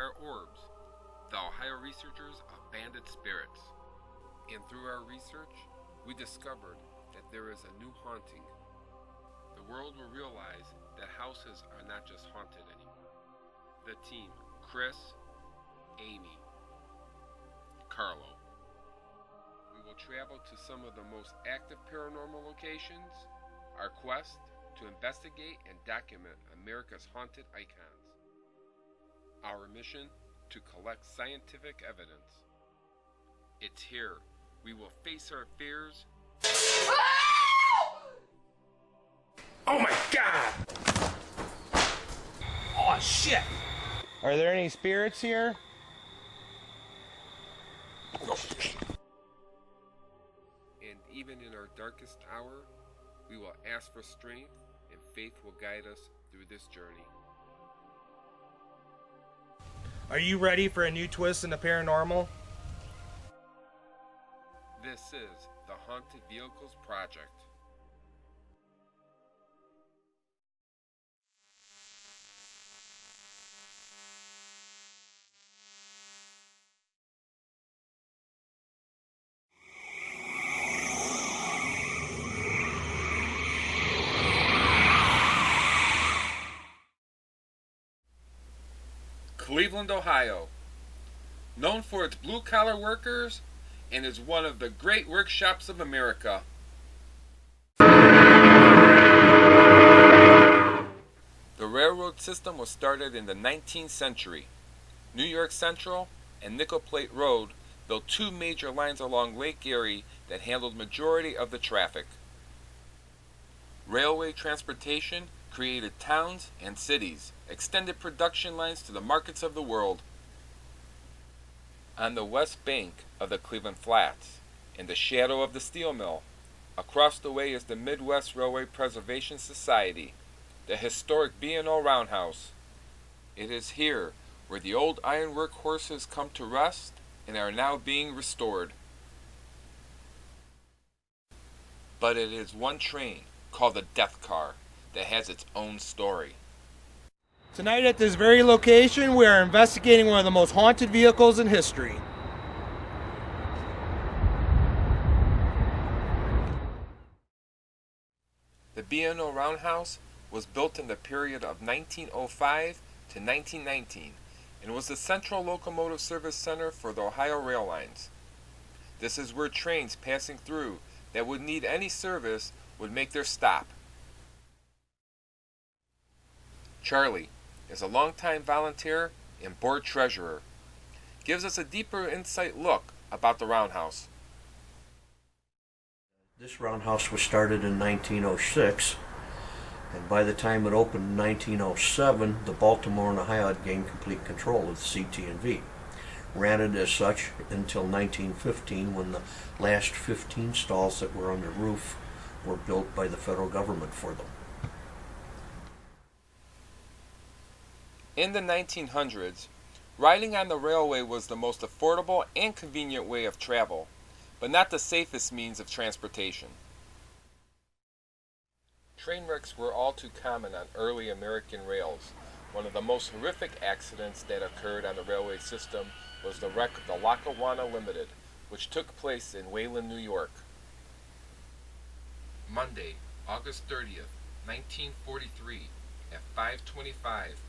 our orbs, the Ohio researchers of banded spirits. And through our research, we discovered that there is a new haunting. The world will realize that houses are not just haunted anymore. The team, Chris, Amy, Carlo. We will travel to some of the most active paranormal locations, our quest to investigate and document America's haunted icons. Our mission to collect scientific evidence. It's here. We will face our fears. Oh my God! Oh shit! Are there any spirits here? And even in our darkest hour, we will ask for strength, and faith will guide us through this journey. Are you ready for a new twist in the paranormal? This is the Haunted Vehicles Project. Cleveland, Ohio, known for its blue-collar workers and is one of the great workshops of America. The railroad system was started in the 19th century. New York Central and Nickel Plate Road built two major lines along Lake Erie that handled majority of the traffic. Railway transportation created towns and cities, extended production lines to the markets of the world. On the west bank of the Cleveland Flats, in the shadow of the steel mill, across the way is the Midwest Railway Preservation Society, the historic B&O Roundhouse. It is here where the old ironwork horses come to rest and are now being restored. But it is one train, called the Death Car, that has its own story. Tonight at this very location, we are investigating one of the most haunted vehicles in history. The B&O Roundhouse was built in the period of 1905 to 1919 and was the central locomotive service center for the Ohio rail lines. This is where trains passing through that would need any service would make their stop. Charlie is a longtime volunteer and board treasurer. Gives us a deeper insight look about the Roundhouse. This roundhouse was started in 1906, and by the time it opened in 1907, the Baltimore and Ohio had gained complete control of the CT&V. Ran it as such until 1915, when the last 15 stalls that were on the roof were built by the federal government for them. In the 1900s, riding on the railway was the most affordable and convenient way of travel, but not the safest means of transportation. Train wrecks were all too common on early American rails. One of the most horrific accidents that occurred on the railway system was the wreck of the Lackawanna Limited, which took place in Wayland, New York. Monday, August 30th, 1943, at 5:25,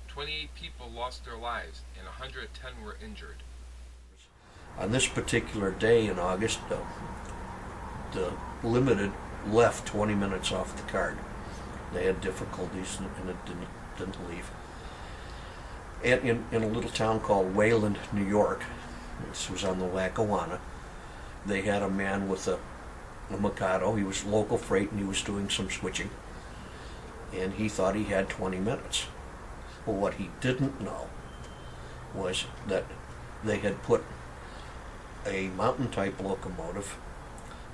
28 people lost their lives and 110 were injured. On this particular day in August, the Limited left 20 minutes off the card. They had difficulties and it didn't leave. And in a little town called Wayland, New York, this was on the Lackawanna, they had a man with a Mikado. He was local freight and he was doing some switching. And he thought he had 20 minutes. Well, what he didn't know was that they had put a mountain-type locomotive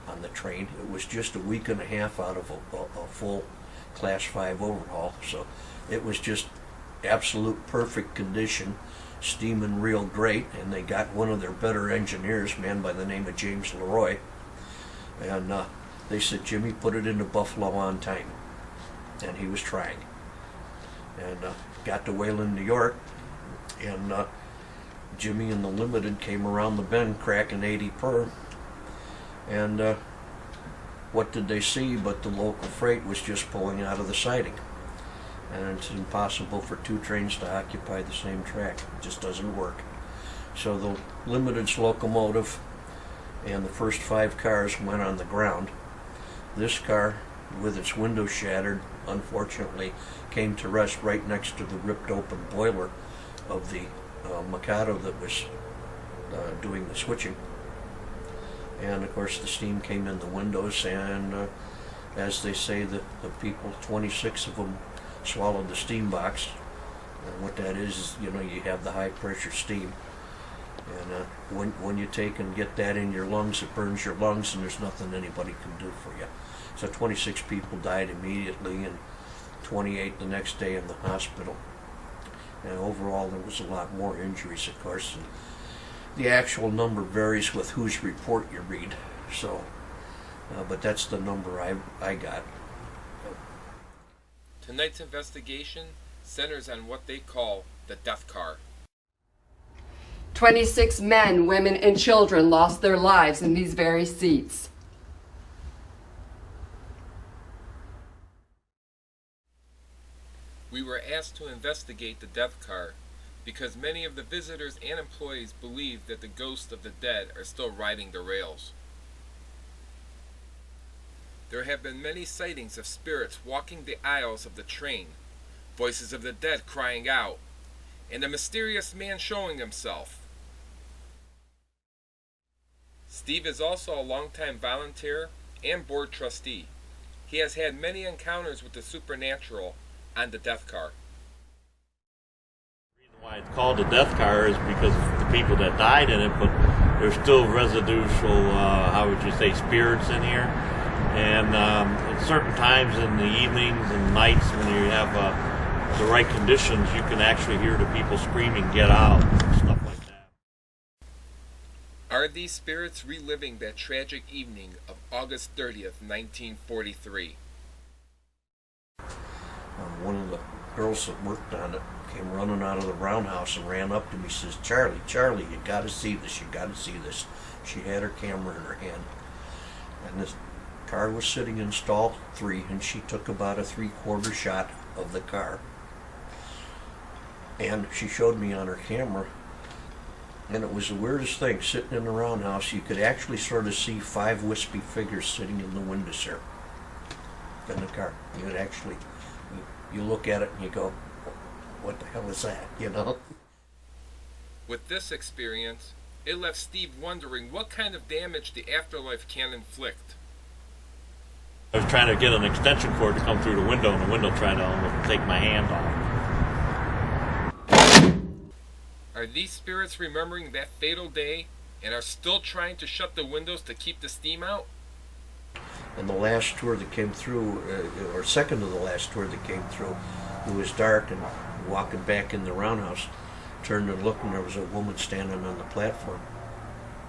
on the train. It was just a week and a half out of a full Class 5 overhaul, so it was just absolute perfect condition, steaming real great, and they got one of their better engineers, a man by the name of James Leroy, and they said, "Jimmy, put it into Buffalo on time," and he was trying. And got to Wayland, New York, And Jimmy and the Limited came around the bend cracking 80 per. And what did they see but the local freight was just pulling out of the siding. And it's impossible for two trains to occupy the same track. It just doesn't work. So the Limited's locomotive and the first 5 cars went on the ground. This car, with its window shattered, unfortunately came to rest right next to the ripped open boiler of the Mikado that was doing the switching. And of course the steam came in the windows, and as they say, the people, 26 of them, swallowed the steam box. And what that is, you have the high pressure steam. And when you take and get that in your lungs, it burns your lungs, and there's nothing anybody can do for you. So 26 people died immediately, and 28 the next day in the hospital. And overall, there was a lot more injuries, of course. And the actual number varies with whose report you read. So, but that's the number I got. Tonight's investigation centers on what they call the death car. 26 men, women, and children lost their lives in these very seats. We were asked to investigate the death car because many of the visitors and employees believe that the ghosts of the dead are still riding the rails. There have been many sightings of spirits walking the aisles of the train, voices of the dead crying out, and a mysterious man showing himself. Steve is also a longtime volunteer and board trustee. He has had many encounters with the supernatural on the death car. The reason why it's called the death car is because of the people that died in it, but there's still residual, how would you say, spirits in here. And at certain times in the evenings and nights when you have the right conditions, you can actually hear the people screaming, "Get out," and stuff like that. Are these spirits reliving that tragic evening of August 30th, 1943? One of the girls that worked on it came running out of the roundhouse and ran up to me, says, Charlie, you gotta see this, you gotta see this. She had her camera in her hand. And this car was sitting in stall 3, and she took about a 3/4 shot of the car. And she showed me on her camera, and it was the weirdest thing. Sitting in the roundhouse, you could actually sort of see 5 wispy figures sitting in the windowsill in the car. You would actually, you look at it and you go, what the hell is that, With this experience, it left Steve wondering what kind of damage the afterlife can inflict. I was trying to get an extension cord to come through the window, and the window tried to almost take my hand off. Are these spirits remembering that fatal day and are still trying to shut the windows to keep the steam out? And the last tour that came through, or second to the last tour that came through, it was dark, and walking back in the roundhouse, turned and looked, and there was a woman standing on the platform,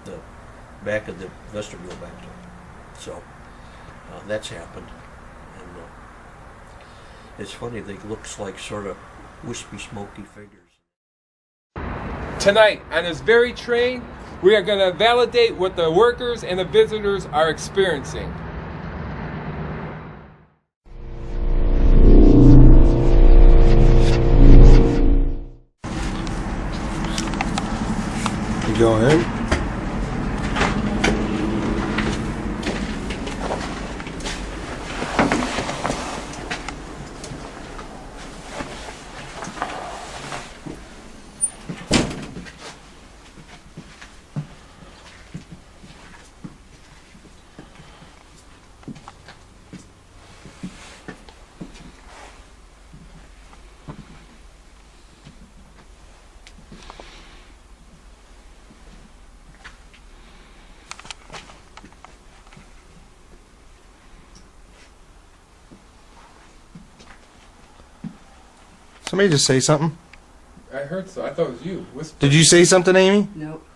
the back of the vestibule back there. So that's happened. And it's funny, they look like sort of wispy, smoky figures. Tonight, on this very train, we are going to validate what the workers and the visitors are experiencing. Go ahead. Somebody just say something. I heard so. I thought it was you. Whisper. Did you say something, Amy? Nope.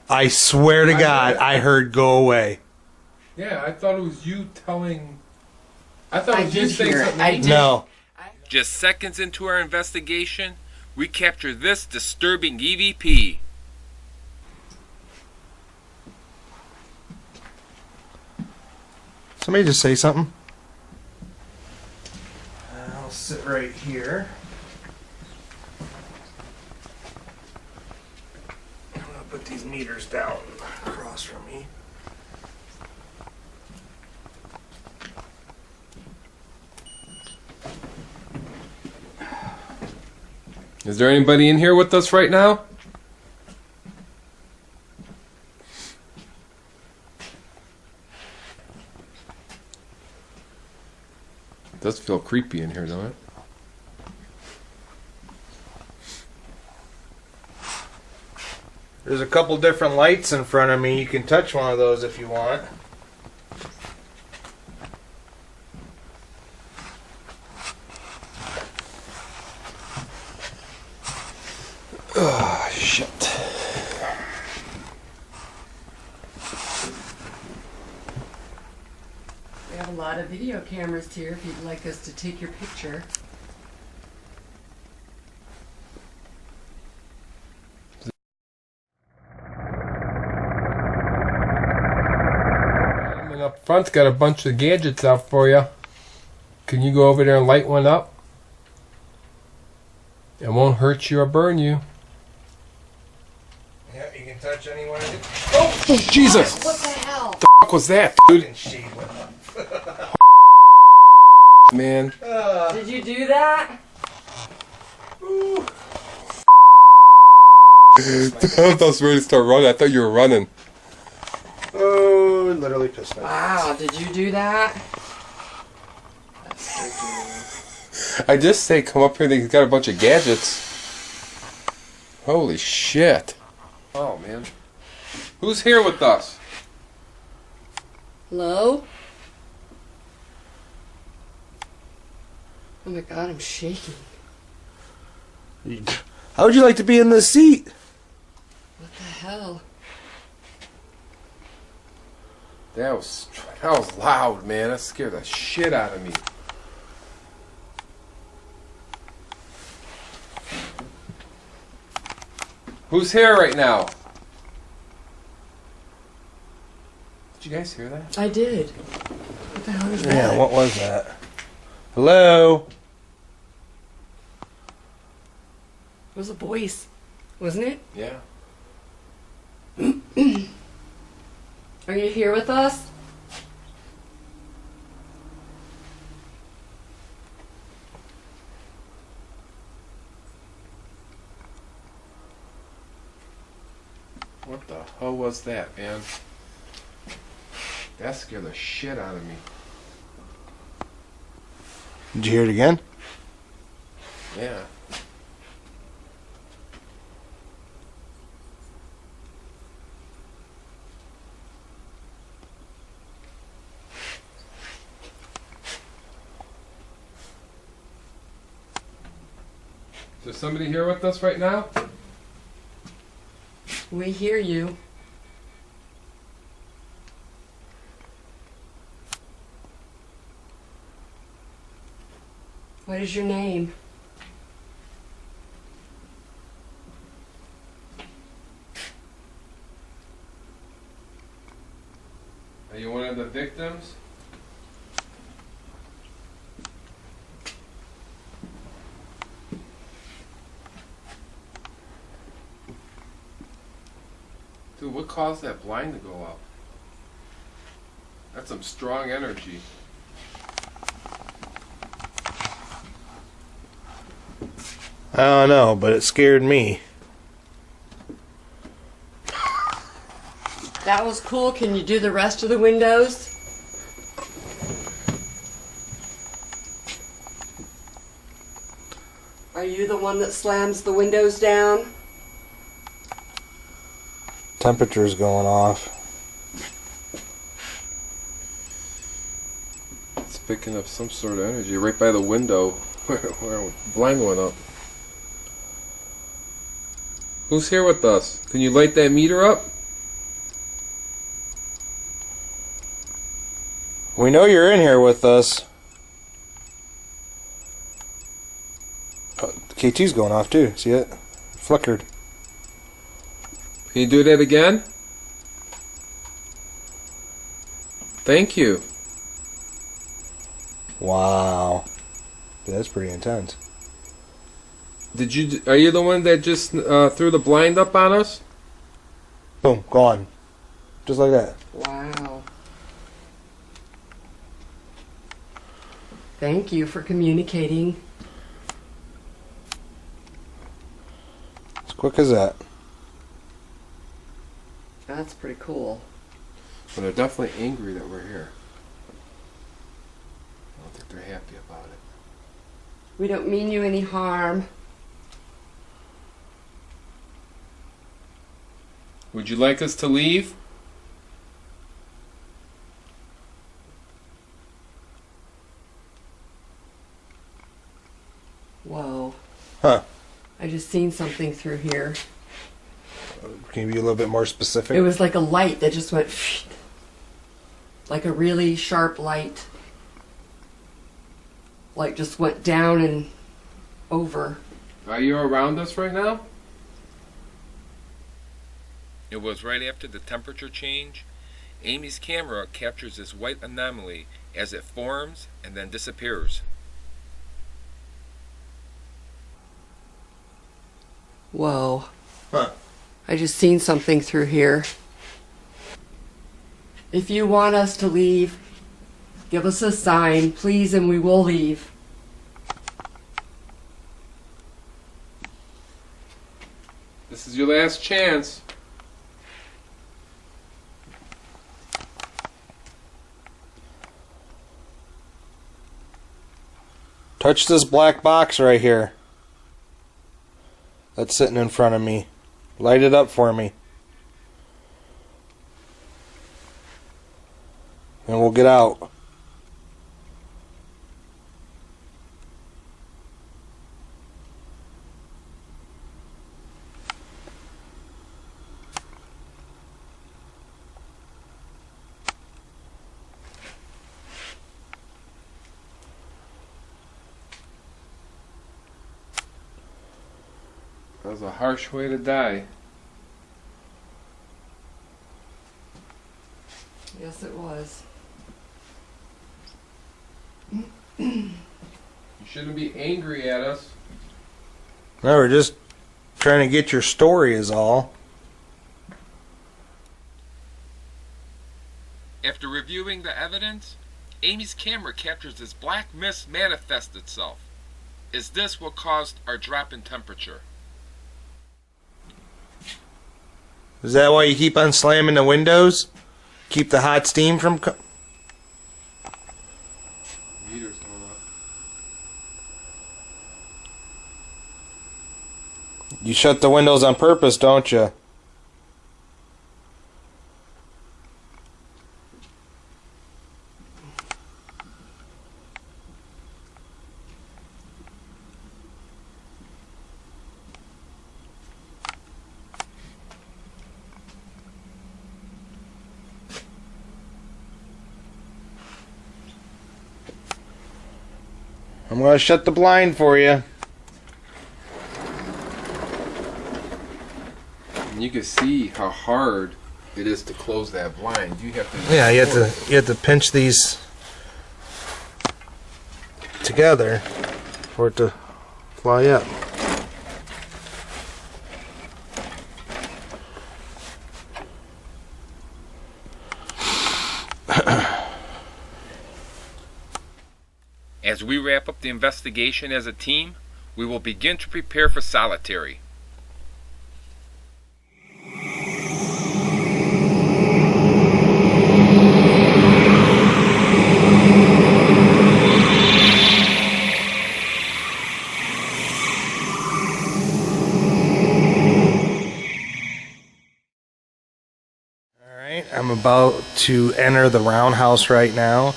I swear to God, I heard "go away." Yeah, I thought it was you telling. I thought I it was you did saying hear it. something. I did. No. Just seconds into our investigation, we capture this disturbing EVP. Somebody just say something. I'll sit right here. I'm gonna put these meters down across from me. Is there anybody in here with us right now? It does feel creepy in here, don't it? There's a couple different lights in front of me. You can touch one of those if you want. Oh, shit. We have a lot of video cameras here if you'd like us to take your picture. And up front's got a bunch of gadgets out for you. Can you go over there and light one up? It won't hurt you or burn you. Yeah, you can touch any one of it. Oh, Jesus! What the hell? The fuck was that, dude? Fucking shade went up. Man. Did you do that? I thought I was ready to start running. I thought you were running. Oh, it literally pissed me. Wow, did you do that? I just say come up here. He's got a bunch of gadgets. Holy shit. Oh, man. Who's here with us? Hello? Oh my god, I'm shaking. How would you like to be in this seat? What the hell? That was loud, man. That scared the shit out of me. Who's here right now? Did you guys hear that? I did. What the hell is that? Yeah, what was that? Hello? It was a voice, wasn't it? Yeah. Are you here with us? What the hell was that, man? That scared the shit out of me. Did you hear it again? Yeah. Is there somebody here with us right now? We hear you. What is your name? Are you one of the victims? Dude, what caused that blind to go up? That's some strong energy. I don't know, but it scared me. That was cool. Can you do the rest of the windows? Are you the one that slams the windows down? Temperature's going off. It's picking up some sort of energy right by the window where the blind went up. Who's here with us? Can you light that meter up? We know you're in here with us. K2's going off too. See it? Flickered. Can you do that again? Thank you. Wow. Yeah, that's pretty intense. Are you the one that just threw the blind up on us? Boom, gone. Just like that. Wow. Thank you for communicating. As quick as that. That's pretty cool. Well, they're definitely angry that we're here. I don't think they're happy about it. We don't mean you any harm. Would you like us to leave? Whoa. Huh. I just seen something through here. Can you be a little bit more specific? It was like a light that just went like a really sharp light. Like just went down and over. Are you around us right now? It was right after the temperature change. Amy's camera captures this white anomaly as it forms and then disappears. Whoa. Huh. I just seen something through here. If you want us to leave, give us a sign, please, and we will leave. This is your last chance. Touch this black box right here. That's sitting in front of me. Light it up for me. And we'll get out. That was a harsh way to die. Yes, it was. You shouldn't be angry at us. No, we're just trying to get your story is all. After reviewing the evidence, Amy's camera captures this black mist manifest itself. Is this what caused our drop in temperature? Is that why you keep on slamming the windows? Keep the hot steam from Heater's going off. You shut the windows on purpose, don't you? I'm going to shut the blind for you. And you can see how hard it is to close that blind. You have to. Yeah, you have to pinch these together for it to fly up. As we wrap up the investigation as a team, we will begin to prepare for solitary. Alright, I'm about to enter the roundhouse right now.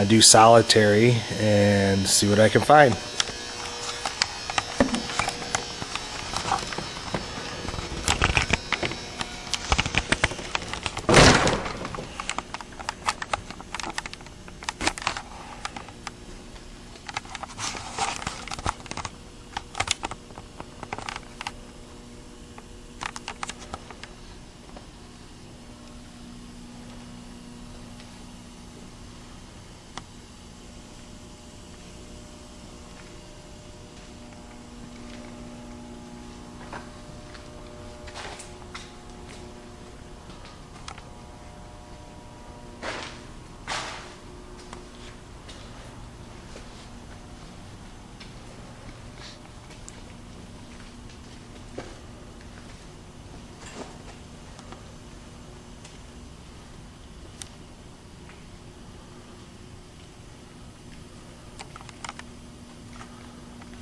Do solitary and see what I can find.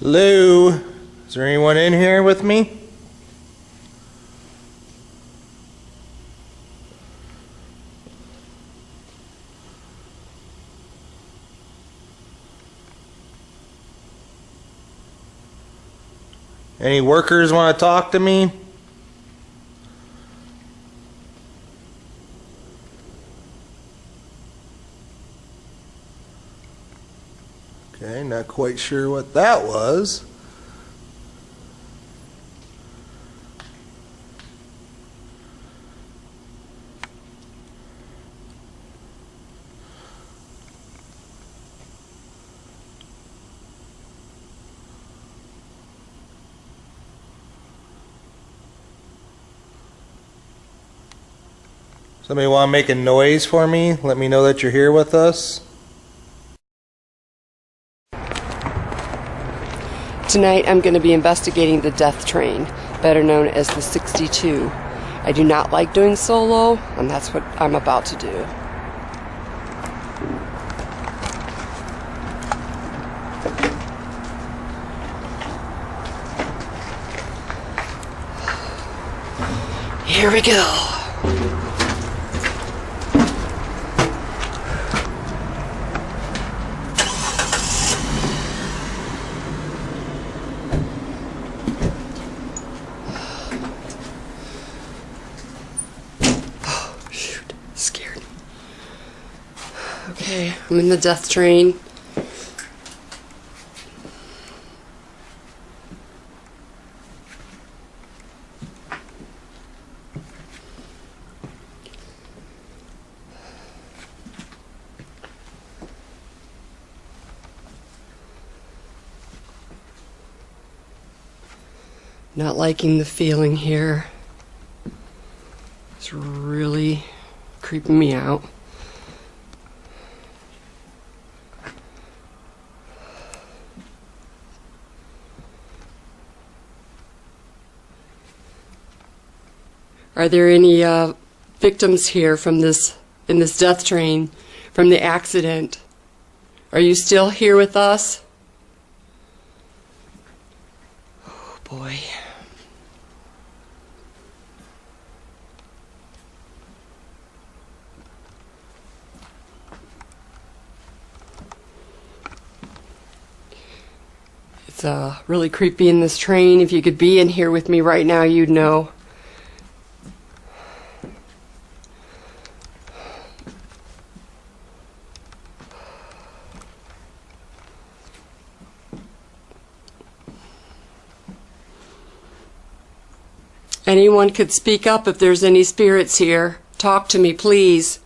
Lou, is there anyone in here with me? Any workers want to talk to me? Okay, not quite sure what that was. Somebody want to make a noise for me? Let me know that you're here with us. Tonight I'm going to be investigating the death train, better known as the 62. I do not like doing solo, and that's what I'm about to do. Here we go. Okay, I'm in the death train. Not liking the feeling here. It's really creeping me out. Are there any victims here from in this death train from the accident? Are you still here with us? Oh boy. It's really creepy in this train. If you could be in here with me right now, you'd know. Anyone could speak up if there's any spirits here. Talk to me, please.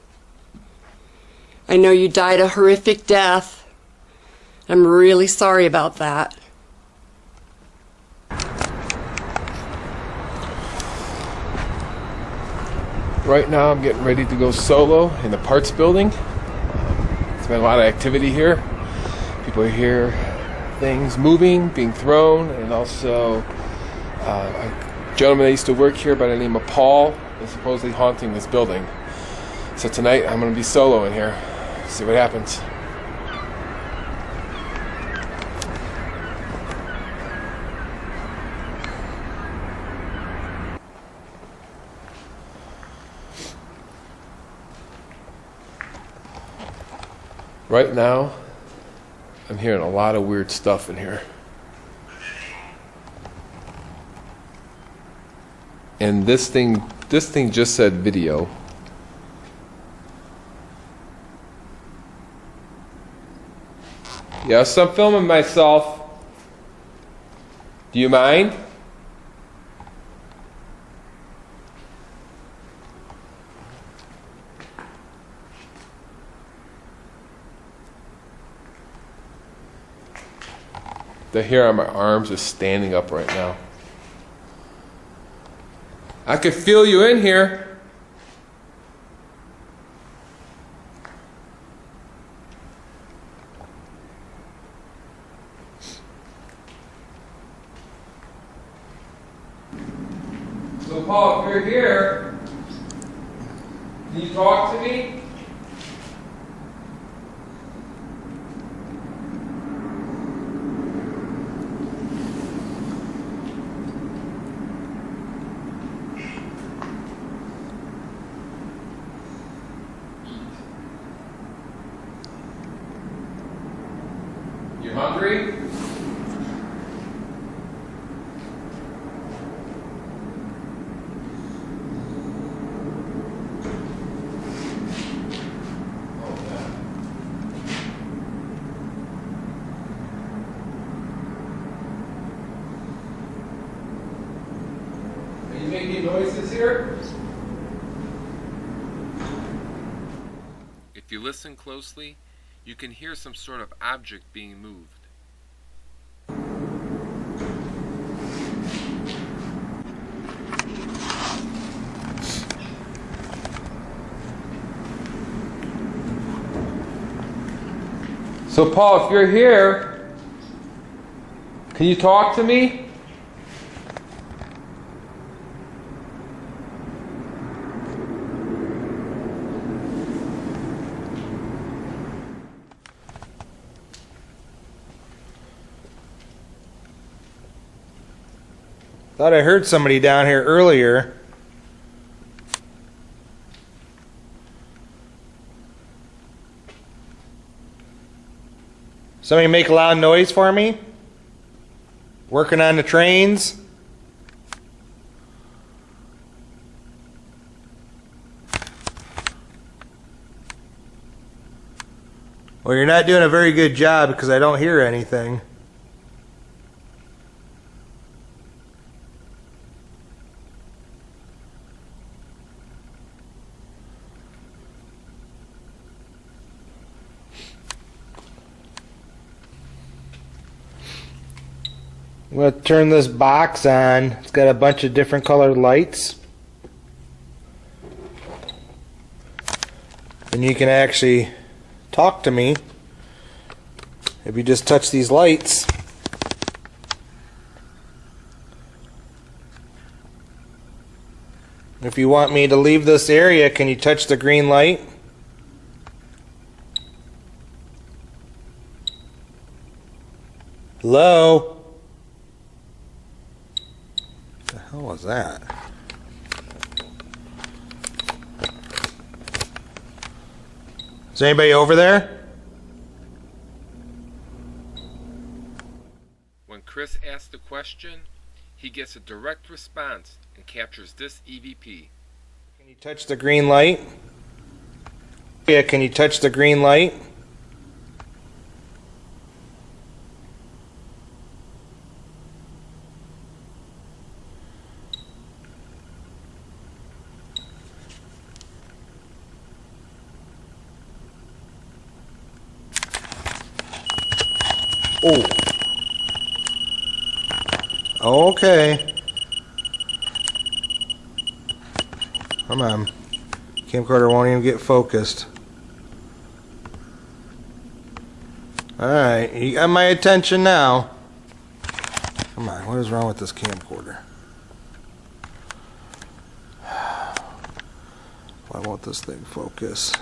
I know you died a horrific death. I'm really sorry about that. Right now I'm getting ready to go solo in the parts building. There's been a lot of activity here. People are here, things moving, being thrown, and also a gentleman that used to work here by the name of Paul is supposedly haunting this building. So tonight I'm going to be solo in here. See what happens. Right now, I'm hearing a lot of weird stuff in here. And this thing just said video. Yes, I'm filming myself. Do you mind? The hair on my arms is standing up right now. I could feel you in here. So Paul, if you're here, can you talk to me? making noises here? If you listen closely, you can hear some sort of object being moved. So Paul, if you're here, can you talk to me? Thought I heard somebody down here earlier. Somebody make a loud noise for me? Working on the trains? Well, you're not doing a very good job because I don't hear anything. I'm going to turn this box on. It's got a bunch of different colored lights. And you can actually talk to me if you just touch these lights. If you want me to leave this area, can you touch the green light? Hello? What the hell was that? Is anybody over there? When Chris asks the question, he gets a direct response and captures this EVP. Can you touch the green light? Yeah, can you touch the green light? Oh. Okay. Come on. Camcorder won't even get focused. Alright, you got my attention now. Come on, what is wrong with this camcorder? Why won't this thing focus?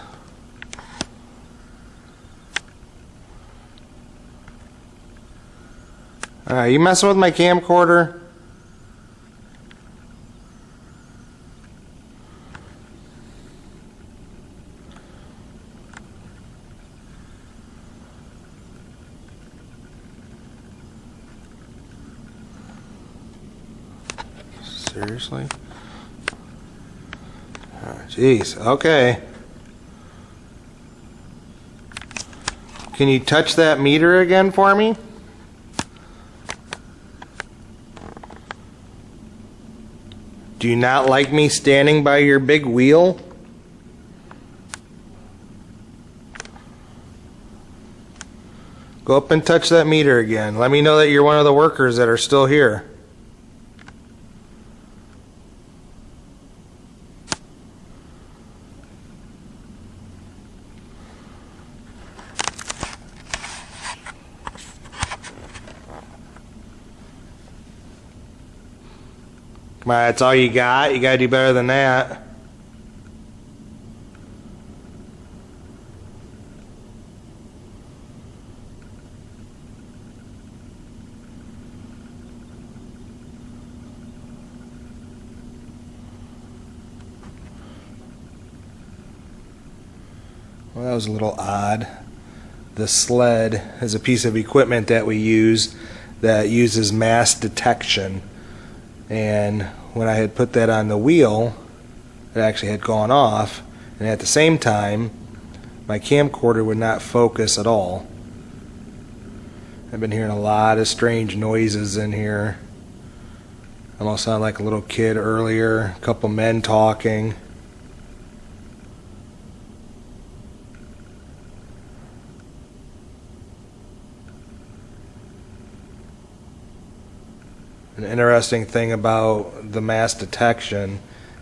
Alright, you messing with my camcorder? Seriously? Oh, jeez, okay. Can you touch that meter again for me? Do you not like me standing by your big wheel? Go up and touch that meter again. Let me know that you're one of the workers that are still here. Come on, that's all you got? You gotta do better than that. Well, that was a little odd. The sled is a piece of equipment that we use that uses mass detection. And when I had put that on the wheel, it actually had gone off, and at the same time my camcorder would not focus at all. I've been hearing a lot of strange noises in here. Almost sounded like a little kid earlier, a couple men talking. An interesting thing about the mass detection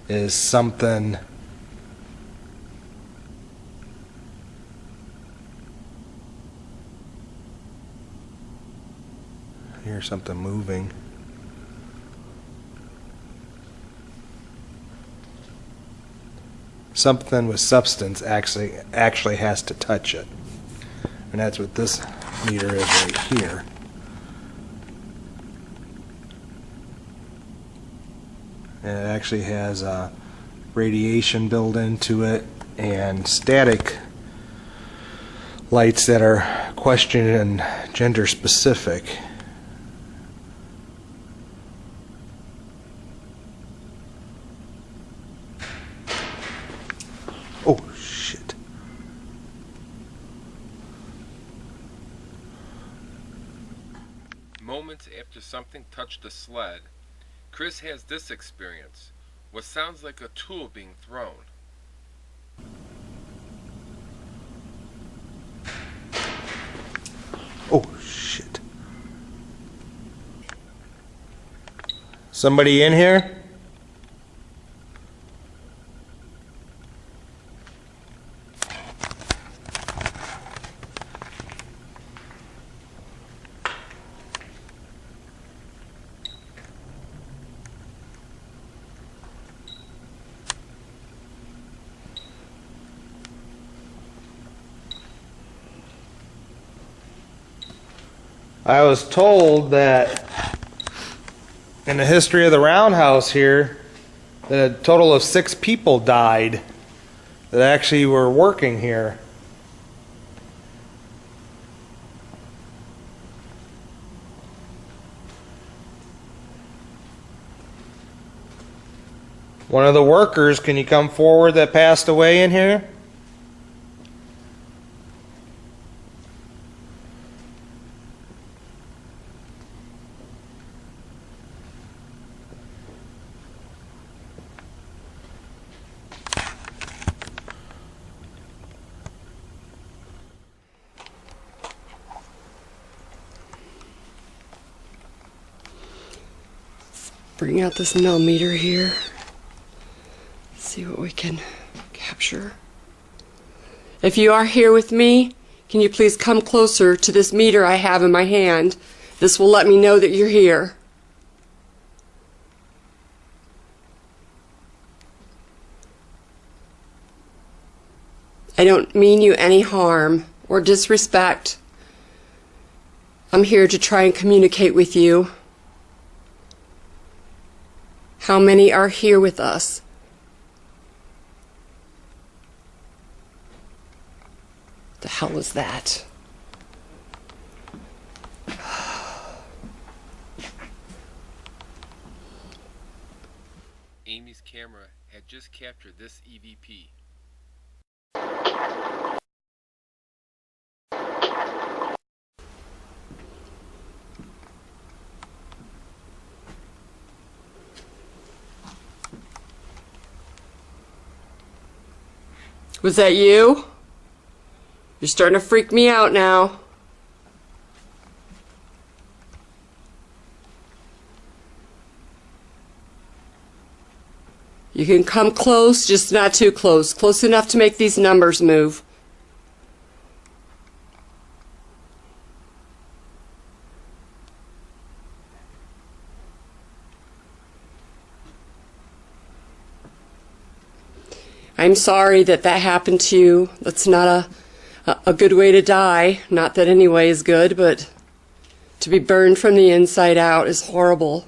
is something I hear something moving. Something with substance actually has to touch it. And that's what this meter is right here. And it actually has radiation built into it and static lights that are question and gender specific. Oh, shit. Moments after something touched the sled, Chris has this experience, what sounds like a tool being thrown. Oh, shit. Somebody in here? I was told that in the history of the roundhouse here, that a total of 6 people died that actually were working here. One of the workers, can you come forward, that passed away in here? Bring out this millimeter here. See what we can capture. If you are here with me, can you please come closer to this meter I have in my hand? This will let me know that you're here. I don't mean you any harm or disrespect. I'm here to try and communicate with you. How many are here with us? The hell is that? Amy's camera had just captured this EVP. Was that you? You're starting to freak me out now. You can come close, just not too close. Close enough to make these numbers move. I'm sorry that happened to you. That's not a good way to die. Not that any way is good, but to be burned from the inside out is horrible.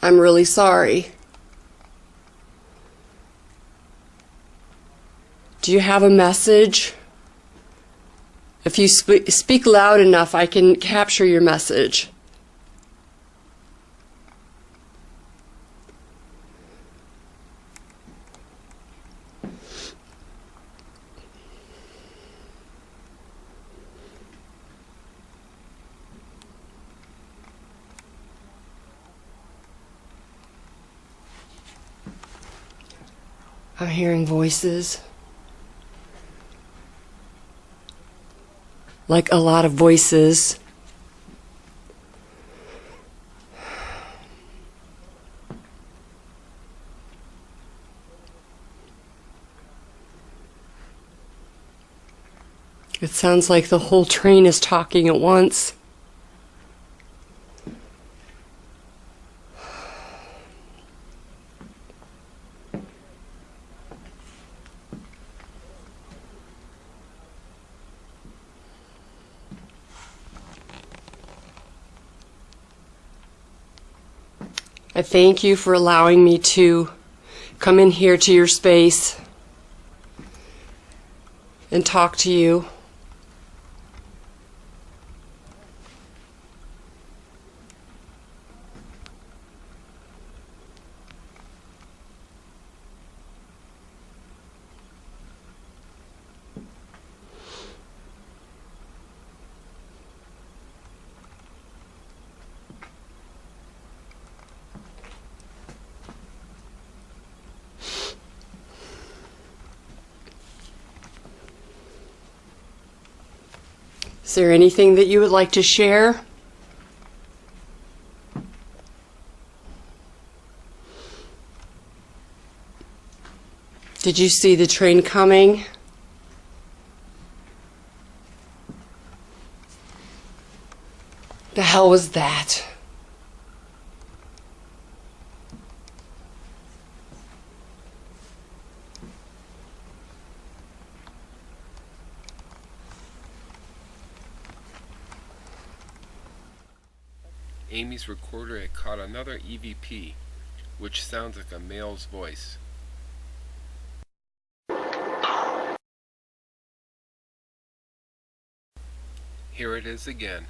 I'm really sorry. Do you have a message? If you speak loud enough, I can capture your message. I'm hearing voices. Like a lot of voices. It sounds like the whole train is talking at once. I thank you for allowing me to come in here to your space and talk to you. Is there anything that you would like to share? Did you see the train coming? The hell was that? Amy's recorder had caught another EVP, which sounds like a male's voice. Here it is again.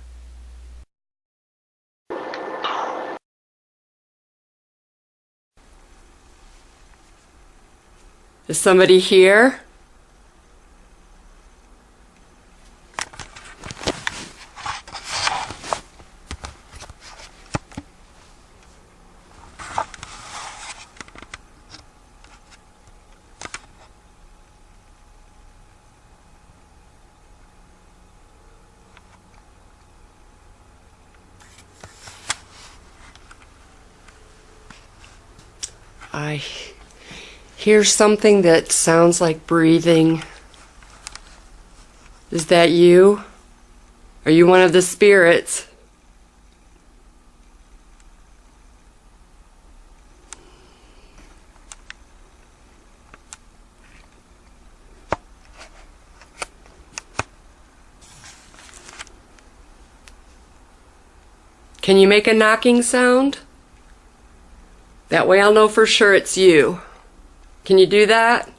Is somebody here? I hear something that sounds like breathing. Is that you? Are you one of the spirits? Can you make a knocking sound? That way I'll know for sure it's you. Can you do that?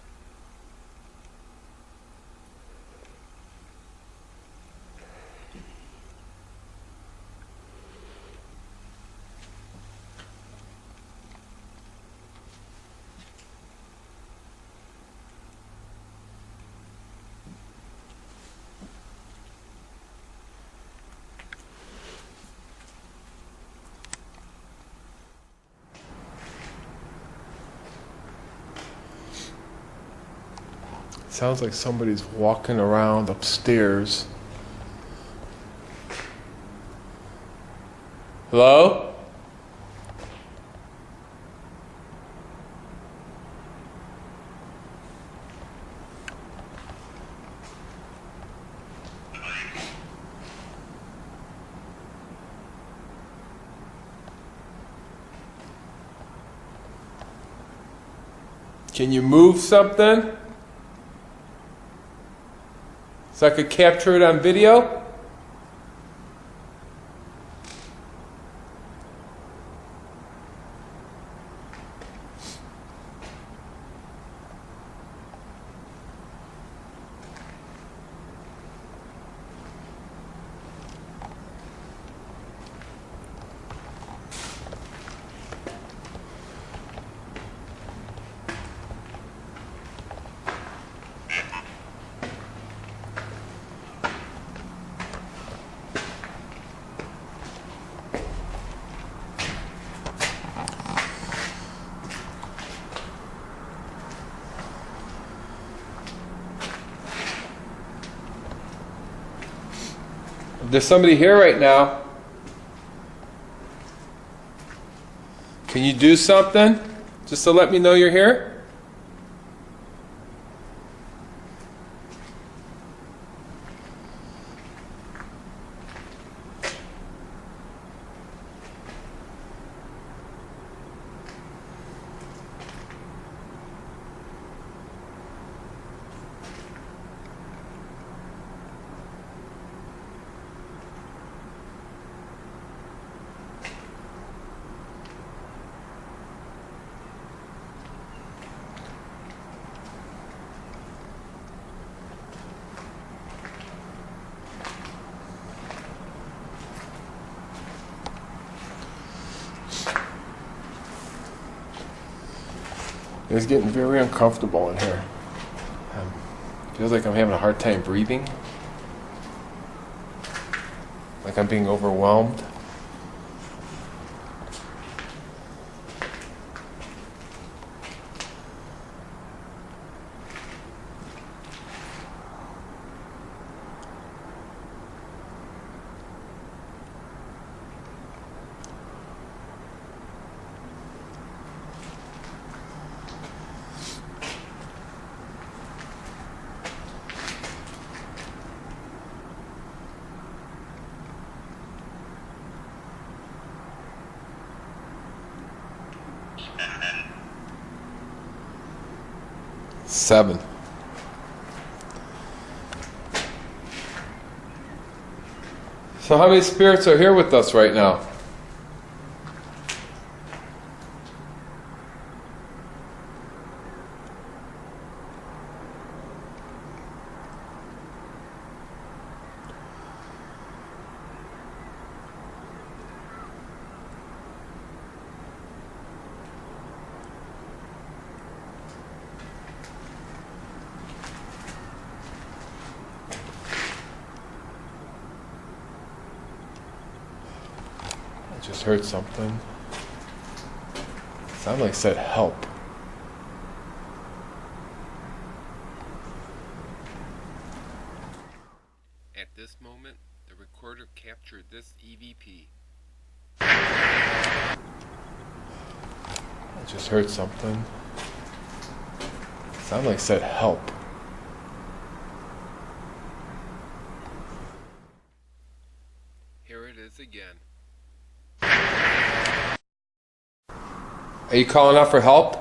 Sounds like somebody's walking around upstairs. Hello? Can you move something? So I could capture it on video? There's somebody here right now. Can you do something just to let me know you're here? It's getting very uncomfortable in here. Feels like I'm having a hard time breathing. Like I'm being overwhelmed. Seven. So how many spirits are here with us right now? Just heard something. Sounded like it said help. At this moment, the recorder captured this EVP. I just heard something. Sounded like it said help. Here it is again. Are you calling out for help?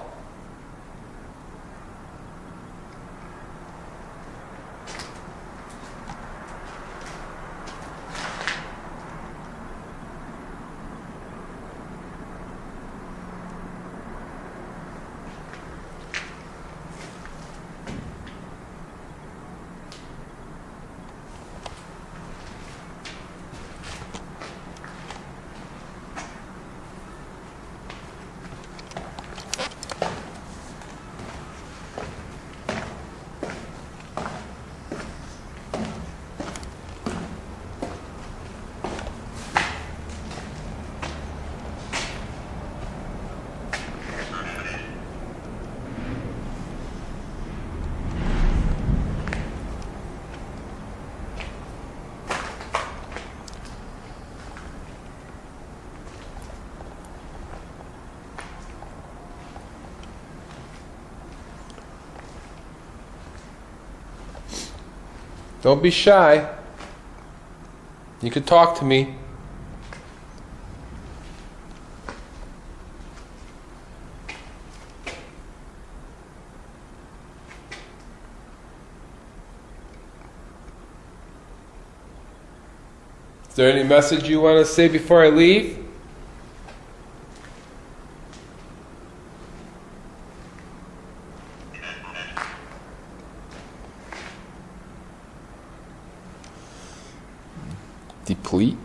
Don't be shy. You can talk to me. Is there any message you want to say before I leave? Deplete.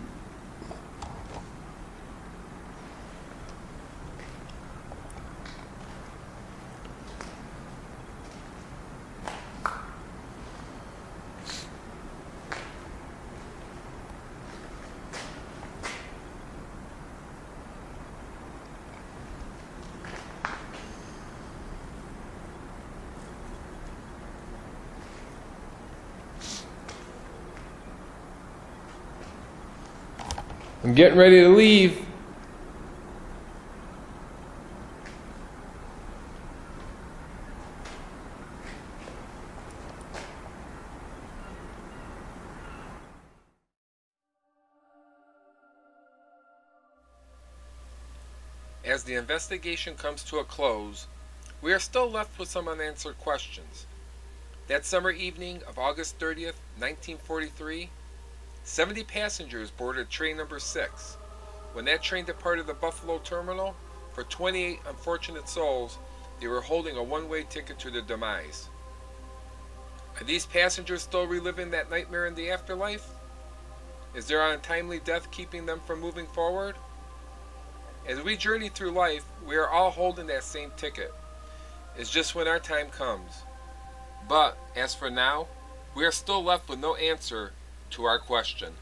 I'm getting ready to leave. As the investigation comes to a close, we are still left with some unanswered questions. That summer evening of August 30th, 1943, 70 passengers boarded train number 6. When that train departed the Buffalo terminal, for 28 unfortunate souls, they were holding a one-way ticket to their demise. Are these passengers still reliving that nightmare in the afterlife? Is their untimely death keeping them from moving forward? As we journey through life, we are all holding that same ticket. It's just when our time comes. But, as for now, we are still left with no answer to our question.